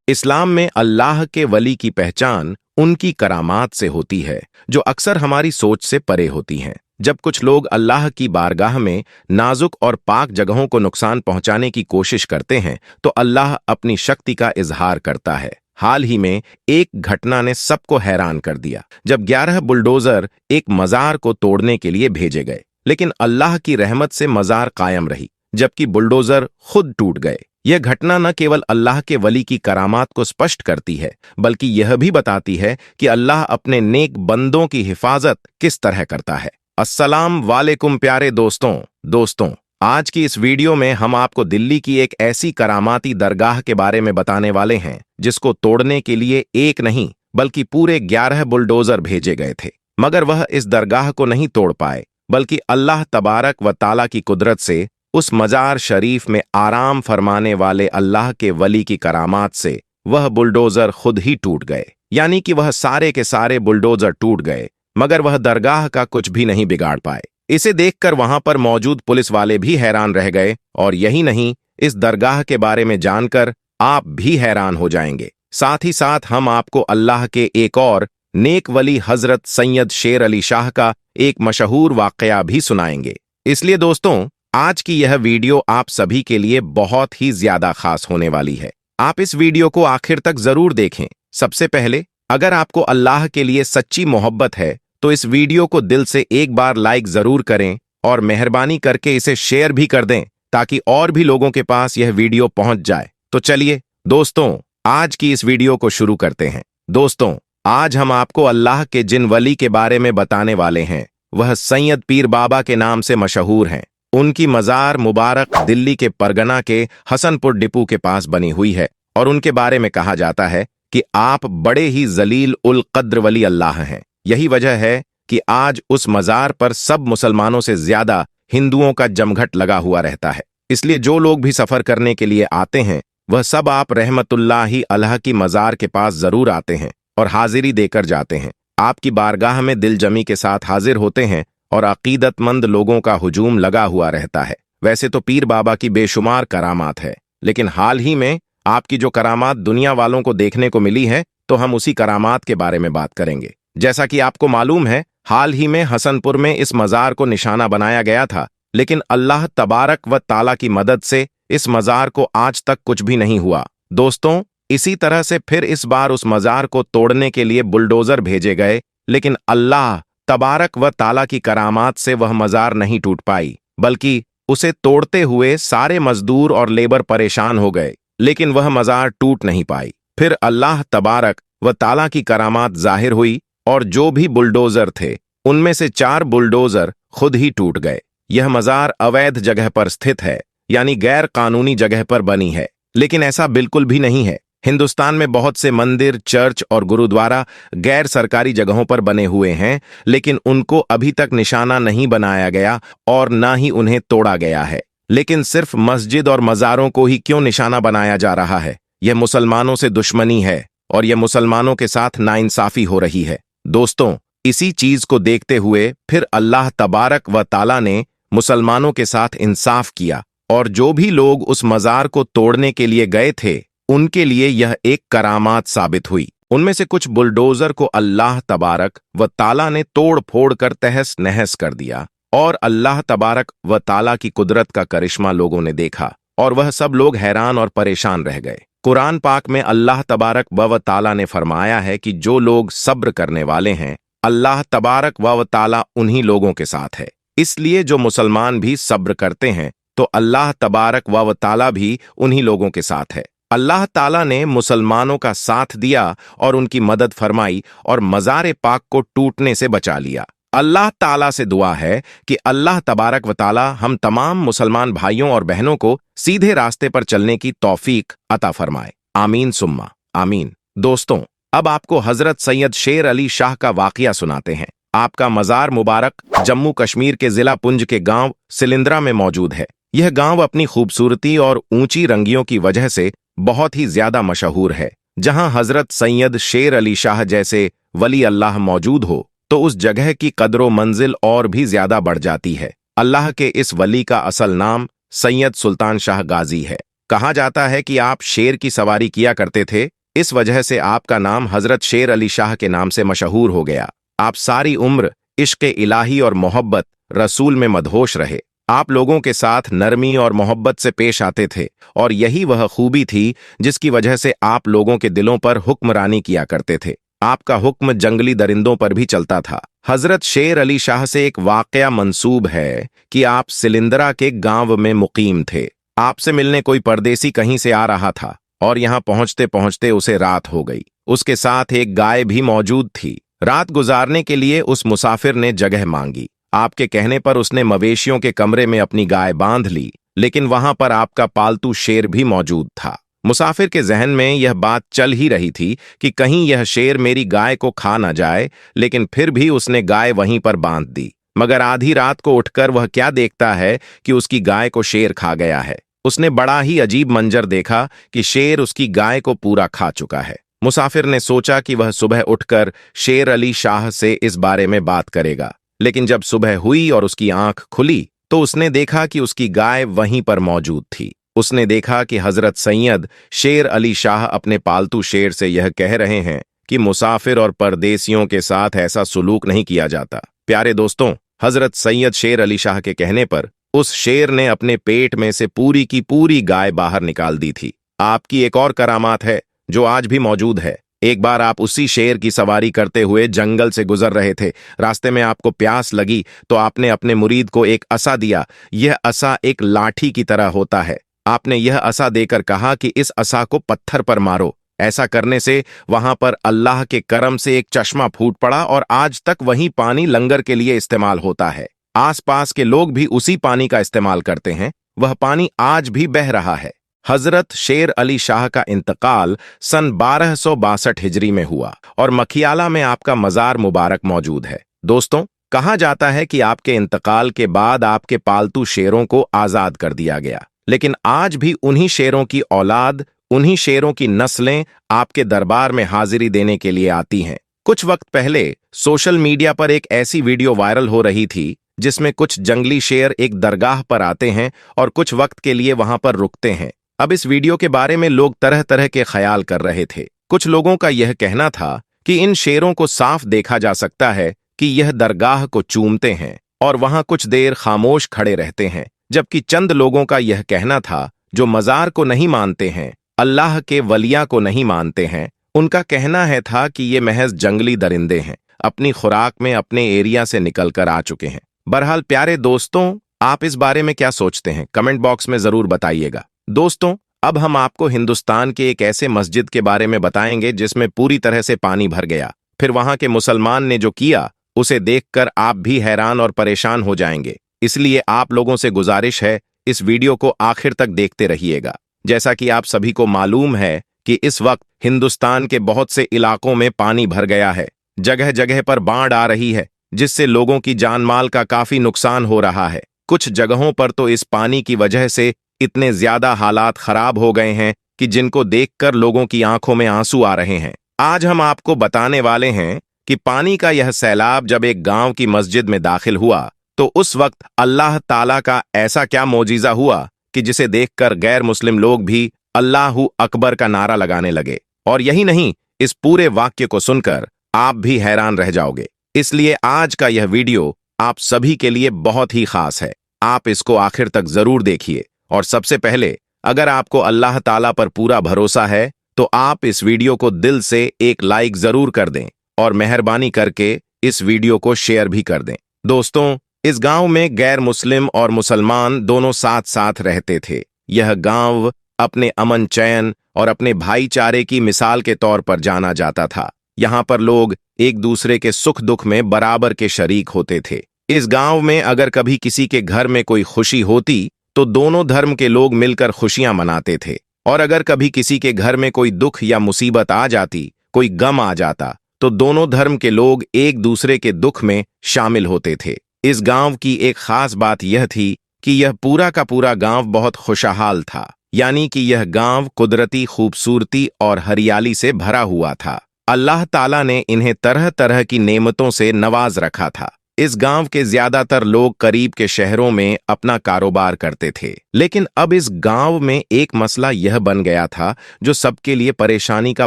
इस्लाम में अल्लाह के वली की पहचान उनकी करामात से होती है, जो अक्सर हमारी सोच से परे होती हैं। जब कुछ लोग अल्लाह की बारगाह में नाजुक और पाक जगहों को नुकसान पहुंचाने की कोशिश करते हैं, तो अल्लाह अपनी शक्ति का इजहार करता है। हाल ही में एक घटना ने सबको हैरान कर दिया, जब 11 बुलडोजर एक मजार को तोड़ने के लिए भेजे गए, लेकिन अल्लाह की रहमत से मजार कायम रही, जबकि बुलडोजर खुद टूट गए। यह घटना न केवल अल्लाह के वली की करामात को स्पष्ट करती है, बल्कि यह भी बताती है कि अल्लाह अपने नेक बंदों की हिफाजत किस तरह करता है। अस्सलाम वालेकुम प्यारे दोस्तों, आज की इस वीडियो में हम आपको दिल्ली की एक ऐसी करामाती दरगाह के बारे में बताने वाले हैं, जिसको तोड़ने के लिए एक नहीं बल्कि पूरे 11 बुलडोजर भेजे गए थे, मगर वह इस दरगाह को नहीं तोड़ पाए, बल्कि अल्लाह तबारक व ताला की कुदरत से उस मजार शरीफ में आराम फरमाने वाले अल्लाह के वली की करामात से वह बुलडोजर खुद ही टूट गए। यानी कि वह सारे के सारे बुलडोजर टूट गए, मगर वह दरगाह का कुछ भी नहीं बिगाड़ पाए। इसे देखकर वहां पर मौजूद पुलिस वाले भी हैरान रह गए, और यही नहीं, इस दरगाह के बारे में जानकर आप भी हैरान हो जाएंगे। साथ ही साथ हम आपको अल्लाह के एक और नेक वली हजरत सैयद शेर अली शाह का एक मशहूर वाकया भी सुनाएंगे। इसलिए दोस्तों, आज की यह वीडियो आप सभी के लिए बहुत ही ज्यादा खास होने वाली है। आप इस वीडियो को आखिर तक जरूर देखें। सबसे पहले, अगर आपको अल्लाह के लिए सच्ची मोहब्बत है तो इस वीडियो को दिल से एक बार लाइक जरूर करें, और मेहरबानी करके इसे शेयर भी कर दें, ताकि और भी लोगों के पास यह वीडियो पहुंच जाए। तो चलिए दोस्तों, आज की इस वीडियो को शुरू करते हैं। दोस्तों, आज हम आपको अल्लाह के जिन वली के बारे में बताने वाले हैं, वह सैयद पीर बाबा के नाम से मशहूर हैं। उनकी मजार मुबारक दिल्ली के परगना के हसनपुर डिपू के पास बनी हुई है, और उनके बारे में कहा जाता है कि आप बड़े ही जलील उल कद्र वली अल्लाह हैं। यही वजह है कि आज उस मजार पर सब मुसलमानों से ज्यादा हिंदुओं का जमघट लगा हुआ रहता है। इसलिए जो लोग भी सफर करने के लिए आते हैं, वह सब आप रहमतुल्लाहि अलैह की मजार के पास जरूर आते हैं और हाजिरी देकर जाते हैं। आपकी बारगाह में दिलजमी के साथ हाजिर होते हैं, और अकीदतमंद लोगों का हुजूम लगा हुआ रहता है। वैसे तो पीर बाबा की बेशुमार करामात है, लेकिन हाल ही में आपकी जो करामात दुनिया वालों को देखने को मिली है, तो हम उसी करामात के बारे में बात करेंगे। जैसा कि आपको मालूम है, हाल ही में हसनपुर में इस मजार को निशाना बनाया गया था, लेकिन अल्लाह तबारक व ताला की मदद से इस मजार को आज तक कुछ भी नहीं हुआ। दोस्तों, इसी तरह से फिर इस बार उस मजार को तोड़ने के लिए बुलडोजर भेजे गए, लेकिन अल्लाह तबारक व ताला की करामात से वह मजार नहीं टूट पाई, बल्कि उसे तोड़ते हुए सारे मजदूर और लेबर परेशान हो गए, लेकिन वह मजार टूट नहीं पाई। फिर अल्लाह तबारक व ताला की करामात जाहिर हुई, और जो भी बुलडोजर थे, उनमें से 4 बुलडोजर खुद ही टूट गए। यह मजार अवैध जगह पर स्थित है, यानी गैर कानूनी जगह पर बनी है, लेकिन ऐसा बिल्कुल भी नहीं है। हिंदुस्तान में बहुत से मंदिर, चर्च और गुरुद्वारा गैर सरकारी जगहों पर बने हुए हैं, लेकिन उनको अभी तक निशाना नहीं बनाया गया और ना ही उन्हें तोड़ा गया है। लेकिन सिर्फ मस्जिद और मज़ारों को ही क्यों निशाना बनाया जा रहा है? यह मुसलमानों से दुश्मनी है, और यह मुसलमानों के साथ नाइंसाफी हो रही है। दोस्तों, इसी चीज को देखते हुए फिर अल्लाह तबारक व ताला ने मुसलमानों के साथ इंसाफ किया, और जो भी लोग उस मजार को तोड़ने के लिए गए थे, उनके लिए यह एक करामात साबित हुई। उनमें से कुछ बुलडोजर को अल्लाह तबारक व ताला ने तोड़ फोड़ कर तहस नहस कर दिया, और अल्लाह तबारक व ताला की कुदरत का करिश्मा लोगों ने देखा, और वह सब लोग हैरान और परेशान रह गए। कुरान पाक में अल्लाह तबारक व ताला ने फरमाया है कि जो लोग सब्र करने वाले हैं, अल्लाह तबारक व ताला उन्हीं लोगों के साथ है। इसलिए जो मुसलमान भी सब्र करते हैं, तो अल्लाह तबारक व ताला भी उन्हीं लोगों के साथ है। अल्लाह ताला ने मुसलमानों का साथ दिया और उनकी मदद फरमाई, और मज़ार पाक को टूटने से बचा लिया। अल्लाह ताला से दुआ है कि अल्लाह तबारक व ताला हम तमाम मुसलमान भाइयों और बहनों को सीधे रास्ते पर चलने की तौफीक अता फरमाए। आमीन सुम्मा आमीन। दोस्तों, अब आपको हजरत सैयद शेर अली शाह का वाकया सुनाते हैं। आपका मजार मुबारक जम्मू कश्मीर के जिला पुंज के गांव सिलिंद्रा में मौजूद है। यह गांव अपनी खूबसूरती और ऊंची रंगियों की वजह से बहुत ही ज्यादा मशहूर है। जहां हजरत सैयद शेर अली शाह जैसे वली अल्लाह मौजूद हो, तो उस जगह की कदरो मंजिल और भी ज्यादा बढ़ जाती है। अल्लाह के इस वली का असल नाम सैयद सुल्तान शाह गाजी है। कहा जाता है कि आप शेर की सवारी किया करते थे, इस वजह से आपका नाम हजरत शेर अली शाह के नाम से मशहूर हो गया। आप सारी उम्र इश्क़ इलाही और मोहब्बत रसूल में मदहोश रहे। आप लोगों के साथ नरमी और मोहब्बत से पेश आते थे और यही वह खूबी थी जिसकी वजह से आप लोगों के दिलों पर हुक्मरानी किया करते थे। आपका हुक्म जंगली दरिंदों पर भी चलता था। हजरत शेर अली शाह से एक वाकया मंसूब है कि आप सिलिंदरा के गांव में मुकीम थे। आपसे मिलने कोई परदेसी कहीं से आ रहा था और यहां पहुंचते पहुंचते उसे रात हो गई। उसके साथ एक गाय भी मौजूद थी। रात गुजारने के लिए उस मुसाफिर ने जगह मांगी। आपके कहने पर उसने मवेशियों के कमरे में अपनी गाय बांध ली, लेकिन वहां पर आपका पालतू शेर भी मौजूद था। मुसाफिर के जहन में यह बात चल ही रही थी कि कहीं यह शेर मेरी गाय को खा न जाए, लेकिन फिर भी उसने गाय वहीं पर बांध दी। मगर आधी रात को उठकर वह क्या देखता है कि उसकी गाय को शेर खा गया है। उसने बड़ा ही अजीब मंजर देखा कि शेर उसकी गाय को पूरा खा चुका है। मुसाफिर ने सोचा कि वह सुबह उठकर शेर अली शाह से इस बारे में बात करेगा, लेकिन जब सुबह हुई और उसकी आंख खुली तो उसने देखा कि उसकी गाय वहीं पर मौजूद थी। उसने देखा कि हजरत सैयद शेर अली शाह अपने पालतू शेर से यह कह रहे हैं कि मुसाफिर और परदेसियों के साथ ऐसा सुलूक नहीं किया जाता। प्यारे दोस्तों, हजरत सैयद शेर अली शाह के कहने पर उस शेर ने अपने पेट में से पूरी की पूरी गाय बाहर निकाल दी थी। आपकी एक और करामात है जो आज भी मौजूद है। एक बार आप उसी शेर की सवारी करते हुए जंगल से गुजर रहे थे। रास्ते में आपको प्यास लगी तो आपने अपने मुरीद को एक असा दिया। यह असा एक लाठी की तरह होता है। आपने यह असा देकर कहा कि इस असा को पत्थर पर मारो। ऐसा करने से वहां पर अल्लाह के करम से एक चश्मा फूट पड़ा और आज तक वही पानी लंगर के लिए इस्तेमाल होता है। आसपास के लोग भी उसी पानी का इस्तेमाल करते हैं। वह पानी आज भी बह रहा है। हजरत शेर अली शाह का इंतकाल सन 1262 हिजरी में हुआ और मखियाला में आपका मजार मुबारक मौजूद है। दोस्तों, कहा जाता है कि आपके इंतकाल के बाद आपके पालतू शेरों को आजाद कर दिया गया, लेकिन आज भी उन्हीं शेरों की औलाद, उन्हीं शेरों की नस्लें आपके दरबार में हाजिरी देने के लिए आती हैं। कुछ वक्त पहले सोशल मीडिया पर एक ऐसी वीडियो वायरल हो रही थी जिसमें कुछ जंगली शेर एक दरगाह पर आते हैं और कुछ वक्त के लिए वहां पर रुकते हैं। अब इस वीडियो के बारे में लोग तरह तरह के ख्याल कर रहे थे। कुछ लोगों का यह कहना था कि इन शेरों को साफ देखा जा सकता है कि यह दरगाह को चूमते हैं और वहां कुछ देर खामोश खड़े रहते हैं, जबकि चंद लोगों का यह कहना था जो मजार को नहीं मानते हैं, अल्लाह के वलिया को नहीं मानते हैं, उनका कहना है था कि ये महज जंगली दरिंदे हैं, अपनी खुराक में अपने एरिया से निकलकर आ चुके हैं। बहरहाल प्यारे दोस्तों, आप इस बारे में क्या सोचते हैं? कमेंट बॉक्स में जरूर बताइएगा। दोस्तों, अब हम आपको हिंदुस्तान के एक ऐसे मस्जिद के बारे में बताएंगे जिसमें पूरी तरह से पानी भर गया। फिर वहां के मुसलमान ने जो किया उसे देखकर आप भी हैरान और परेशान हो जाएंगे। इसलिए आप लोगों से गुजारिश है, इस वीडियो को आखिर तक देखते रहिएगा। जैसा कि आप सभी को मालूम है कि इस वक्त हिंदुस्तान के बहुत से इलाकों में पानी भर गया है। जगह जगह पर बाढ़ आ रही है, जिससे लोगों की जान माल का काफी नुकसान हो रहा है। कुछ जगहों पर तो इस पानी की वजह से इतने ज्यादा हालात खराब हो गए हैं कि जिनको देखकर लोगों की आंखों में आंसू आ रहे हैं। आज हम आपको बताने वाले हैं कि पानी का यह सैलाब जब एक गांव की मस्जिद में दाखिल हुआ तो उस वक्त अल्लाह ताला का ऐसा क्या मौजिज़ा हुआ कि जिसे देखकर गैर मुस्लिम लोग भी अल्लाहू अकबर का नारा लगाने लगे। और यही नहीं, इस पूरे वाक्य को सुनकर आप भी हैरान रह जाओगे। इसलिए आज का यह वीडियो आप सभी के लिए बहुत ही खास है। आप इसको आखिर तक जरूर देखिए। और सबसे पहले, अगर आपको अल्लाह ताला पर पूरा भरोसा है तो आप इस वीडियो को दिल से एक लाइक जरूर कर दें और मेहरबानी करके इस वीडियो को शेयर भी कर दें। दोस्तों, इस गांव में गैर मुस्लिम और मुसलमान दोनों साथ साथ रहते थे। यह गांव अपने अमन चैन और अपने भाईचारे की मिसाल के तौर पर जाना जाता था। यहाँ पर लोग एक दूसरे के सुख दुख में बराबर के शरीक होते थे। इस गांव में अगर कभी किसी के घर में कोई खुशी होती तो दोनों धर्म के लोग मिलकर खुशियां मनाते थे, और अगर कभी किसी के घर में कोई दुख या मुसीबत आ जाती, कोई गम आ जाता, तो दोनों धर्म के लोग एक दूसरे के दुख में शामिल होते थे। इस गांव की एक खास बात यह थी कि यह पूरा का पूरा गांव बहुत खुशहाल था, यानी कि यह गांव कुदरती खूबसूरती और हरियाली से भरा हुआ था। अल्लाह ताला ने इन्हें तरह तरह की नेमतों से नवाज रखा था। इस गांव के ज्यादातर लोग करीब के शहरों में अपना कारोबार करते थे, लेकिन अब इस गांव में एक मसला यह बन गया था जो सबके लिए परेशानी का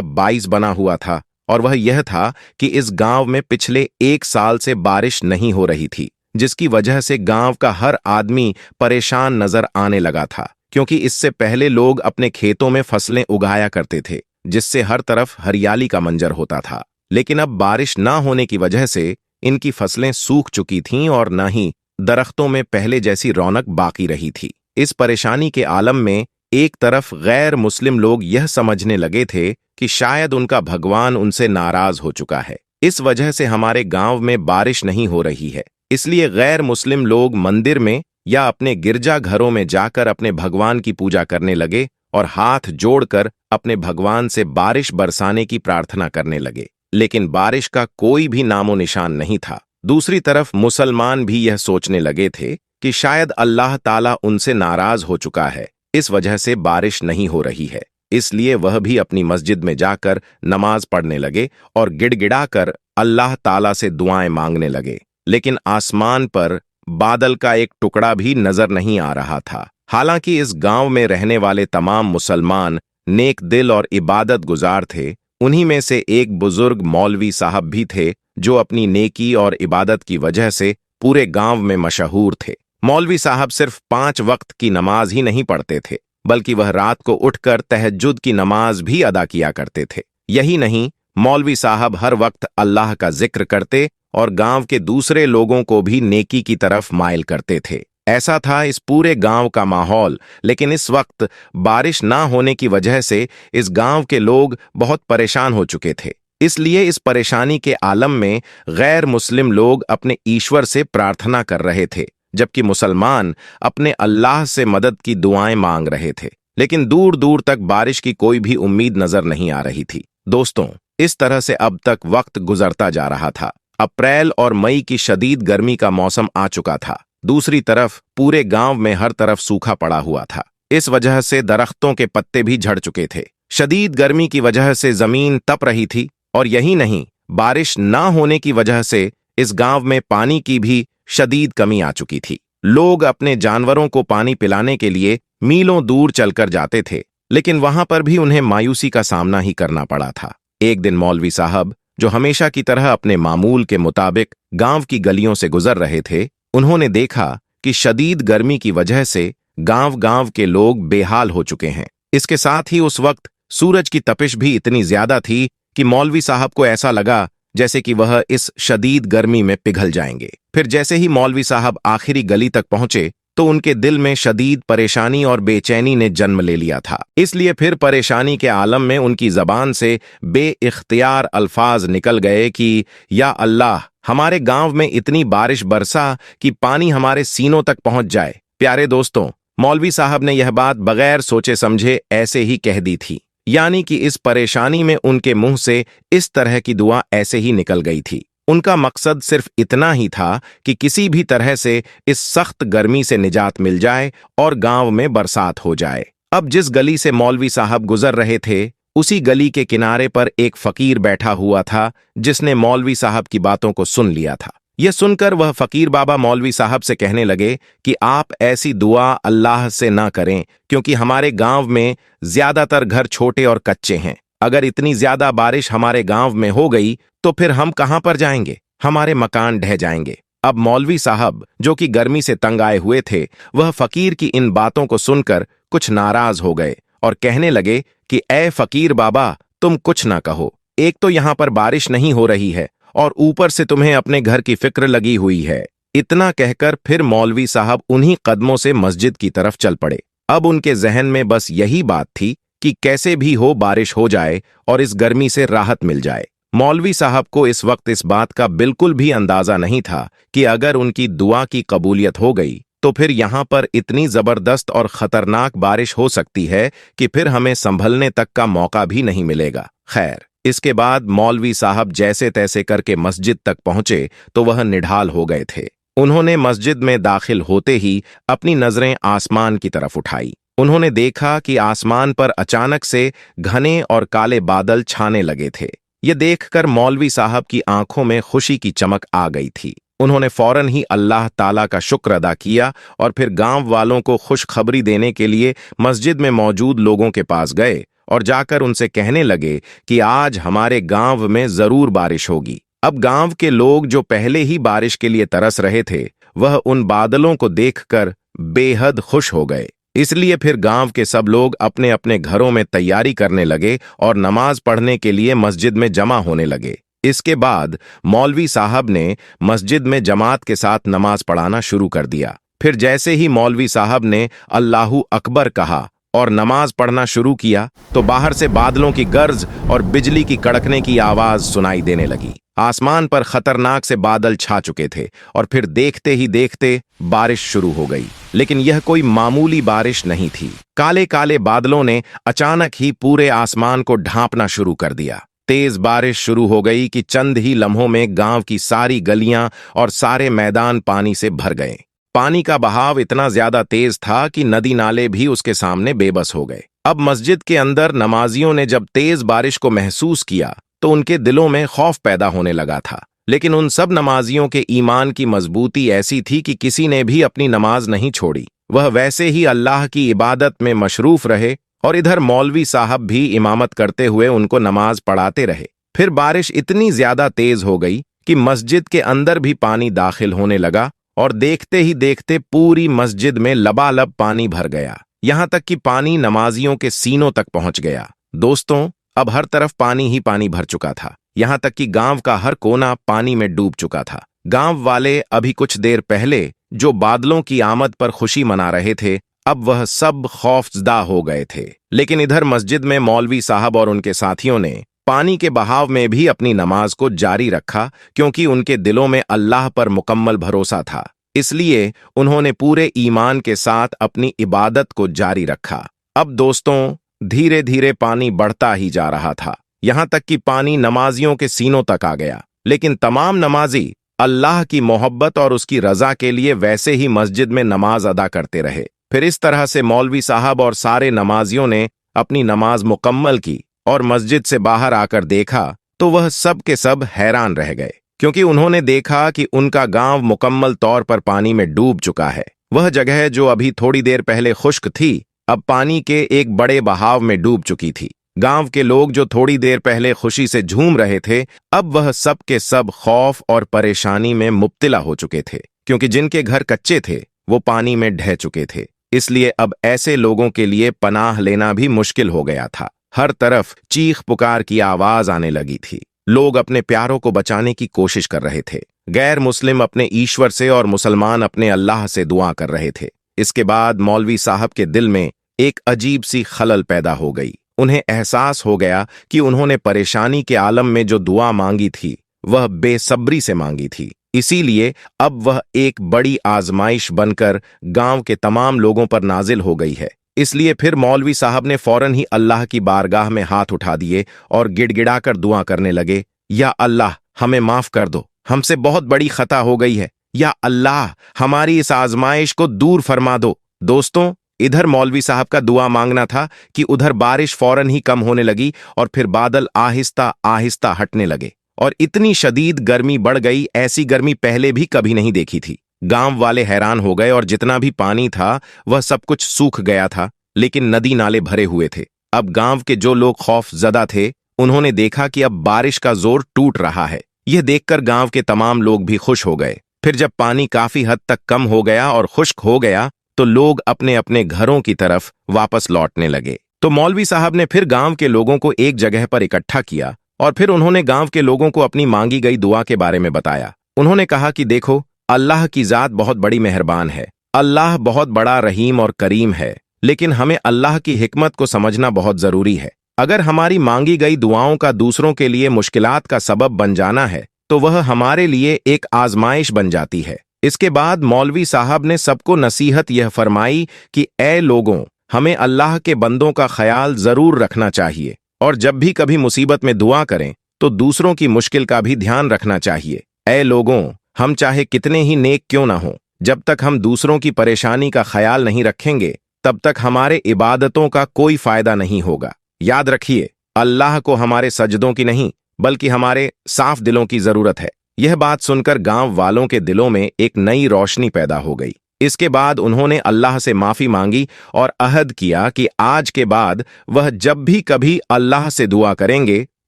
बाइस बना हुआ था, और वह यह था कि इस गांव में पिछले 1 साल से बारिश नहीं हो रही थी, जिसकी वजह से गांव का हर आदमी परेशान नजर आने लगा था। क्योंकि इससे पहले लोग अपने खेतों में फसलें उगाया करते थे, जिससे हर तरफ हरियाली का मंजर होता था, लेकिन अब बारिश ना होने की वजह से इनकी फसलें सूख चुकी थीं और न ही दरख्तों में पहले जैसी रौनक बाकी रही थी। इस परेशानी के आलम में एक तरफ गैर मुस्लिम लोग यह समझने लगे थे कि शायद उनका भगवान उनसे नाराज हो चुका है, इस वजह से हमारे गांव में बारिश नहीं हो रही है। इसलिए गैर मुस्लिम लोग मंदिर में या अपने गिरजा घरों में जाकर अपने भगवान की पूजा करने लगे और हाथ जोड़कर अपने भगवान से बारिश बरसाने की प्रार्थना करने लगे, लेकिन बारिश का कोई भी नामो निशान नहीं था। दूसरी तरफ मुसलमान भी यह सोचने लगे थे कि शायद अल्लाह ताला उनसे नाराज हो चुका है, इस वजह से बारिश नहीं हो रही है। इसलिए वह भी अपनी मस्जिद में जाकर नमाज पढ़ने लगे और गिड़गिड़ाकर अल्लाह ताला से दुआएं मांगने लगे। लेकिन आसमान पर बादल का एक टुकड़ा भी नजर नहीं आ रहा था। हालांकि इस गांव में रहने वाले तमाम मुसलमान नेक दिल और इबादत गुजार थे। उन्हीं में से एक बुजुर्ग मौलवी साहब भी थे जो अपनी नेकी और इबादत की वजह से पूरे गांव में मशहूर थे। मौलवी साहब सिर्फ 5 वक्त की नमाज ही नहीं पढ़ते थे, बल्कि वह रात को उठकर तहज्जुद की नमाज भी अदा किया करते थे। यही नहीं, मौलवी साहब हर वक्त अल्लाह का जिक्र करते और गांव के दूसरे लोगों को भी नेकी की तरफ माइल करते थे। ऐसा था इस पूरे गांव का माहौल। लेकिन इस वक्त बारिश ना होने की वजह से इस गांव के लोग बहुत परेशान हो चुके थे। इसलिए इस परेशानी के आलम में गैर मुस्लिम लोग अपने ईश्वर से प्रार्थना कर रहे थे, जबकि मुसलमान अपने अल्लाह से मदद की दुआएं मांग रहे थे। लेकिन दूर दूर तक बारिश की कोई भी उम्मीद नजर नहीं आ रही थी। दोस्तों, इस तरह से अब तक वक्त गुजरता जा रहा था। अप्रैल और मई की शदीद गर्मी का मौसम आ चुका था। दूसरी तरफ पूरे गांव में हर तरफ सूखा पड़ा हुआ था। इस वजह से दरख्तों के पत्ते भी झड़ चुके थे। शदीद गर्मी की वजह से जमीन तप रही थी, और यही नहीं, बारिश ना होने की वजह से इस गांव में पानी की भी शदीद कमी आ चुकी थी। लोग अपने जानवरों को पानी पिलाने के लिए मीलों दूर चलकर जाते थे, लेकिन वहां पर भी उन्हें मायूसी का सामना ही करना पड़ा था। एक दिन मौलवी साहब, जो हमेशा की तरह अपने मामूल के मुताबिक गांव की गलियों से गुजर रहे थे, उन्होंने देखा कि शदीद गर्मी की वजह से गांव-गांव के लोग बेहाल हो चुके हैं। इसके साथ ही उस वक्त सूरज की तपिश भी इतनी ज्यादा थी कि मौलवी साहब को ऐसा लगा जैसे कि वह इस शदीद गर्मी में पिघल जाएंगे। फिर जैसे ही मौलवी साहब आखिरी गली तक पहुंचे तो उनके दिल में शदीद परेशानी और बेचैनी ने जन्म ले लिया था। इसलिए फिर परेशानी के आलम में उनकी जबान से बेइख्तियार अल्फाज निकल गए कि या अल्लाह, हमारे गांव में इतनी बारिश बरसा कि पानी हमारे सीनों तक पहुंच जाए। प्यारे दोस्तों, मौलवी साहब ने यह बात बगैर सोचे समझे ऐसे ही कह दी थी, यानी कि इस परेशानी में उनके मुंह से इस तरह की दुआ ऐसे ही निकल गई थी। उनका मकसद सिर्फ इतना ही था कि किसी भी तरह से इस सख्त गर्मी से निजात मिल जाए और गांव में बरसात हो जाए। अब जिस गली से मौलवी साहब गुजर रहे थे, उसी गली के किनारे पर एक फकीर बैठा हुआ था जिसने मौलवी साहब की बातों को सुन लिया था। यह सुनकर वह फकीर बाबा मौलवी साहब से कहने लगे कि आप ऐसी दुआ अल्लाह से ना करें, क्योंकि हमारे गांव में ज्यादातर घर छोटे और कच्चे हैं। अगर इतनी ज्यादा बारिश हमारे गांव में हो गई तो फिर हम कहां पर जाएंगे? हमारे मकान ढह जाएंगे। अब मौलवी साहब, जो कि गर्मी से तंग आए हुए थे, वह फकीर की इन बातों को सुनकर कुछ नाराज हो गए और कहने लगे कि ए फकीर बाबा, तुम कुछ ना कहो। एक तो यहां पर बारिश नहीं हो रही है और ऊपर से तुम्हें अपने घर की फिक्र लगी हुई है। इतना कहकर फिर मौलवी साहब उन्हीं कदमों से मस्जिद की तरफ चल पड़े। अब उनके जहन में बस यही बात थी कि कैसे भी हो बारिश हो जाए और इस गर्मी से राहत मिल जाए। मौलवी साहब को इस वक्त इस बात का बिल्कुल भी अंदाजा नहीं था कि अगर उनकी दुआ की कबूलियत हो गई तो फिर यहाँ पर इतनी जबरदस्त और खतरनाक बारिश हो सकती है कि फिर हमें संभलने तक का मौका भी नहीं मिलेगा। खैर, इसके बाद मौलवी साहब जैसे तैसे करके मस्जिद तक पहुंचे तो वह निढाल हो गए थे। उन्होंने मस्जिद में दाखिल होते ही अपनी नजरें आसमान की तरफ उठाई। उन्होंने देखा कि आसमान पर अचानक से घने और काले बादल छाने लगे थे। ये देखकर मौलवी साहब की आंखों में खुशी की चमक आ गई थी। उन्होंने फौरन ही अल्लाह ताला का शुक्र अदा किया और फिर गांव वालों को खुशखबरी देने के लिए मस्जिद में मौजूद लोगों के पास गए और जाकर उनसे कहने लगे कि आज हमारे गांव में जरूर बारिश होगी। अब गांव के लोग जो पहले ही बारिश के लिए तरस रहे थे, वह उन बादलों को देखकर बेहद खुश हो गए। इसलिए फिर गांव के सब लोग अपने अपने घरों में तैयारी करने लगे और नमाज पढ़ने के लिए मस्जिद में जमा होने लगे। इसके बाद मौलवी साहब ने मस्जिद में जमात के साथ नमाज पढ़ाना शुरू कर दिया। फिर जैसे ही मौलवी साहब ने अल्लाहू अकबर कहा और नमाज पढ़ना शुरू किया तो बाहर से बादलों की गर्ज और बिजली की कड़कने की आवाज सुनाई देने लगी। आसमान पर खतरनाक से बादल छा चुके थे और फिर देखते ही देखते बारिश शुरू हो गई। लेकिन यह कोई मामूली बारिश नहीं थी। काले काले बादलों ने अचानक ही पूरे आसमान को ढांपना शुरू कर दिया। तेज बारिश शुरू हो गई कि चंद ही लम्हों में गांव की सारी गलियां और सारे मैदान पानी से भर गए। पानी का बहाव इतना ज्यादा तेज था कि नदी नाले भी उसके सामने बेबस हो गए। अब मस्जिद के अंदर नमाजियों ने जब तेज बारिश को महसूस किया तो उनके दिलों में खौफ पैदा होने लगा था। लेकिन उन सब नमाजियों के ईमान की मजबूती ऐसी थी कि किसी ने भी अपनी नमाज नहीं छोड़ी। वह वैसे ही अल्लाह की इबादत में मशरूफ रहे और इधर मौलवी साहब भी इमामत करते हुए उनको नमाज पढ़ाते रहे। फिर बारिश इतनी ज्यादा तेज हो गई कि मस्जिद के अंदर भी पानी दाखिल होने लगा और देखते ही देखते पूरी मस्जिद में लबालब पानी भर गया। यहां तक कि पानी नमाजियों के सीनों तक पहुंच गया। दोस्तों, अब हर तरफ पानी ही पानी भर चुका था। यहां तक कि गांव का हर कोना पानी में डूब चुका था। गांव वाले अभी कुछ देर पहले जो बादलों की आमद पर खुशी मना रहे थे, अब वह सब खौफजदा हो गए थे। लेकिन इधर मस्जिद में मौलवी साहब और उनके साथियों ने पानी के बहाव में भी अपनी नमाज को जारी रखा, क्योंकि उनके दिलों में अल्लाह पर मुकम्मल भरोसा था। इसलिए उन्होंने पूरे ईमान के साथ अपनी इबादत को जारी रखा। अब दोस्तों, धीरे धीरे पानी बढ़ता ही जा रहा था, यहां तक कि पानी नमाजियों के सीनों तक आ गया। लेकिन तमाम नमाजी अल्लाह की मोहब्बत और उसकी रजा के लिए वैसे ही मस्जिद में नमाज अदा करते रहे। फिर इस तरह से मौलवी साहब और सारे नमाजियों ने अपनी नमाज मुकम्मल की और मस्जिद से बाहर आकर देखा तो वह सब के सब हैरान रह गए, क्योंकि उन्होंने देखा कि उनका गांव मुकम्मल तौर पर पानी में डूब चुका है। वह जगह जो अभी थोड़ी देर पहले खुश्क थी, अब पानी के एक बड़े बहाव में डूब चुकी थी। गांव के लोग जो थोड़ी देर पहले खुशी से झूम रहे थे, अब वह सब के सब खौफ और परेशानी में मुब्तला हो चुके थे, क्योंकि जिनके घर कच्चे थे वो पानी में ढह चुके थे। इसलिए अब ऐसे लोगों के लिए पनाह लेना भी मुश्किल हो गया था। हर तरफ चीख पुकार की आवाज आने लगी थी। लोग अपने प्यारों को बचाने की कोशिश कर रहे थे। गैर मुस्लिम अपने ईश्वर से और मुसलमान अपने अल्लाह से दुआ कर रहे थे। इसके बाद मौलवी साहब के दिल में एक अजीब सी खलल पैदा हो गई। उन्हें एहसास हो गया कि उन्होंने परेशानी के आलम में जो दुआ मांगी थी वह बेसब्री से मांगी थी। इसीलिए अब वह एक बड़ी आजमाइश बनकर गांव के तमाम लोगों पर नाजिल हो गई है। इसलिए फिर मौलवी साहब ने फौरन ही अल्लाह की बारगाह में हाथ उठा दिए और गिड़गिड़ाकर दुआ करने लगे, या अल्लाह, हमें माफ कर दो, हमसे बहुत बड़ी खता हो गई है। या अल्लाह, हमारी इस आजमाइश को दूर फरमा दो। दोस्तों, इधर मौलवी साहब का दुआ मांगना था कि उधर बारिश फौरन ही कम होने लगी और फिर बादल आहिस्ता आहिस्ता हटने लगे और इतनी शदीद गर्मी बढ़ गई, ऐसी गर्मी पहले भी कभी नहीं देखी थी। गांव वाले हैरान हो गए और जितना भी पानी था वह सब कुछ सूख गया था, लेकिन नदी नाले भरे हुए थे। अब गांव के जो लोग खौफजदा थे, उन्होंने देखा कि अब बारिश का जोर टूट रहा है। यह देखकर गांव के तमाम लोग भी खुश हो गए। फिर जब पानी काफी हद तक कम हो गया और खुश्क हो गया तो लोग अपने अपने घरों की तरफ वापस लौटने लगे। तो मौलवी साहब ने फिर गांव के लोगों को एक जगह पर इकट्ठा किया और फिर उन्होंने गांव के लोगों को अपनी मांगी गई दुआ के बारे में बताया। उन्होंने कहा कि देखो, अल्लाह की जात बहुत बड़ी मेहरबान है। अल्लाह बहुत बड़ा रहीम और करीम है, लेकिन हमें अल्लाह की हिकमत को समझना बहुत जरूरी है। अगर हमारी मांगी गई दुआओं का दूसरों के लिए मुश्किलात का सबब बन जाना है तो वह हमारे लिए एक आजमाइश बन जाती है। इसके बाद मौलवी साहब ने सबको नसीहत यह फरमाई कि ए लोगों, हमें अल्लाह के बंदों का ख्याल जरूर रखना चाहिए और जब भी कभी मुसीबत में दुआ करें तो दूसरों की मुश्किल का भी ध्यान रखना चाहिए। ए लोगों, हम चाहे कितने ही नेक क्यों ना हों, जब तक हम दूसरों की परेशानी का ख्याल नहीं रखेंगे तब तक हमारे इबादतों का कोई फायदा नहीं होगा। याद रखिए, अल्लाह को हमारे सजदों की नहीं बल्कि हमारे साफ दिलों की जरूरत है। यह बात सुनकर गांव वालों के दिलों में एक नई रोशनी पैदा हो गई। इसके बाद उन्होंने अल्लाह से माफी मांगी और अहद किया कि आज के बाद वह जब भी कभी अल्लाह से दुआ करेंगे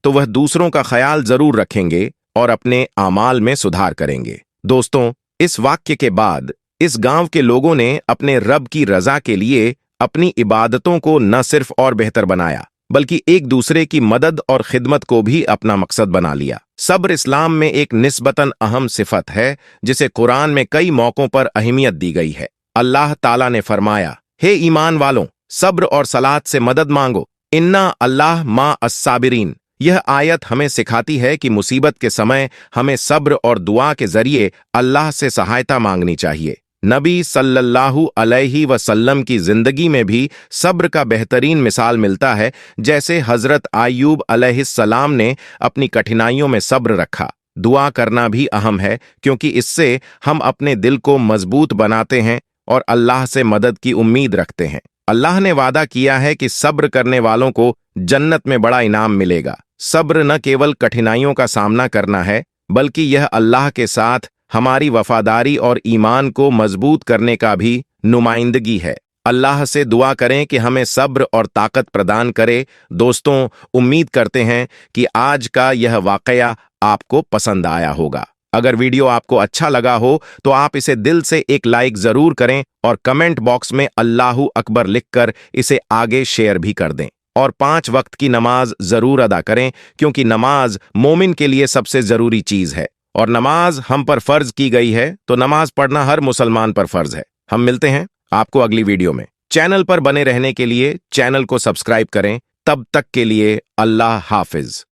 तो वह दूसरों का ख्याल जरूर रखेंगे और अपने आमाल में सुधार करेंगे। दोस्तों, इस वाक्य के बाद इस गांव के लोगों ने अपने रब की रजा के लिए अपनी इबादतों को न सिर्फ और बेहतर बनाया, बल्कि एक दूसरे की मदद और खिदमत को भी अपना मकसद बना लिया। सब्र इस्लाम में एक निस्बतन अहम सिफत है, जिसे कुरान में कई मौकों पर अहमियत दी गई है। अल्लाह ताला ने फरमाया, हे ईमान वालों, सब्र और सलात से मदद मांगो, इन्ना अल्लाह मा अस्साबिरीन। यह आयत हमें सिखाती है कि मुसीबत के समय हमें सब्र और दुआ के जरिए अल्लाह से सहायता मांगनी चाहिए। नबी सल्लल्लाहु अलैहि वसल्लम की जिंदगी में भी सब्र का बेहतरीन मिसाल मिलता है, जैसे हजरत अय्यूब अलैहिस्सलाम ने अपनी कठिनाइयों में सब्र रखा। दुआ करना भी अहम है, क्योंकि इससे हम अपने दिल को मजबूत बनाते हैं और अल्लाह से मदद की उम्मीद रखते हैं। अल्लाह ने वादा किया है कि सब्र करने वालों को जन्नत में बड़ा इनाम मिलेगा। सब्र न केवल कठिनाइयों का सामना करना है, बल्कि यह अल्लाह के साथ हमारी वफादारी और ईमान को मजबूत करने का भी नुमाइंदगी है। अल्लाह से दुआ करें कि हमें सब्र और ताकत प्रदान करे। दोस्तों, उम्मीद करते हैं कि आज का यह वाकया आपको पसंद आया होगा। अगर वीडियो आपको अच्छा लगा हो तो आप इसे दिल से एक लाइक जरूर करें और कमेंट बॉक्स में अल्लाहू अकबर लिखकर इसे आगे शेयर भी कर दें। और 5 वक्त की नमाज जरूर अदा करें, क्योंकि नमाज मोमिन के लिए सबसे जरूरी चीज है और नमाज हम पर फर्ज की गई है, तो नमाज पढ़ना हर मुसलमान पर फर्ज है। हम मिलते हैं आपको अगली वीडियो में। चैनल पर बने रहने के लिए चैनल को सब्सक्राइब करें। तब तक के लिए अल्लाह हाफिज।